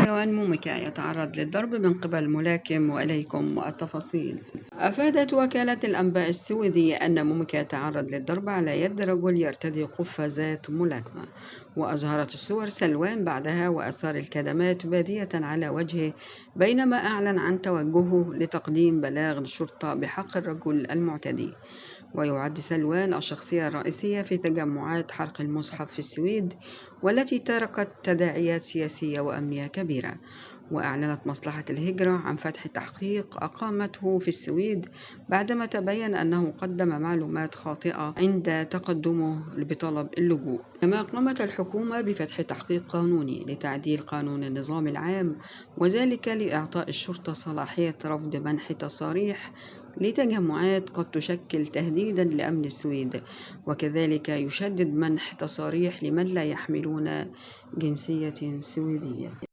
سلوان موميكا يتعرض للضرب من قبل ملاكم، وإليكم التفاصيل. أفادت وكالة الأنباء السويدية أن موميكا تعرض للضرب على يد رجل يرتدي قفازات ملاكمة، وأظهرت الصور سلوان بعدها وآثار الكدمات بادية على وجهه، بينما أعلن عن توجهه لتقديم بلاغ للشرطة بحق الرجل المعتدي. ويعد سلوان الشخصية الرئيسية في تجمعات حرق المصحف في السويد، والتي تركت تداعيات سياسية وأمنية كبيرة. وأعلنت مصلحة الهجرة عن فتح تحقيق أقامته في السويد بعدما تبين أنه قدم معلومات خاطئة عند تقدمه بطلب اللجوء. كما قامت الحكومة بفتح تحقيق قانوني لتعديل قانون النظام العام، وذلك لإعطاء الشرطة صلاحية رفض منح تصاريح لتجمعات قد تشكل تهديدا لأمن السويد، وكذلك يشدد منح تصاريح لمن لا يحملون جنسية سويدية.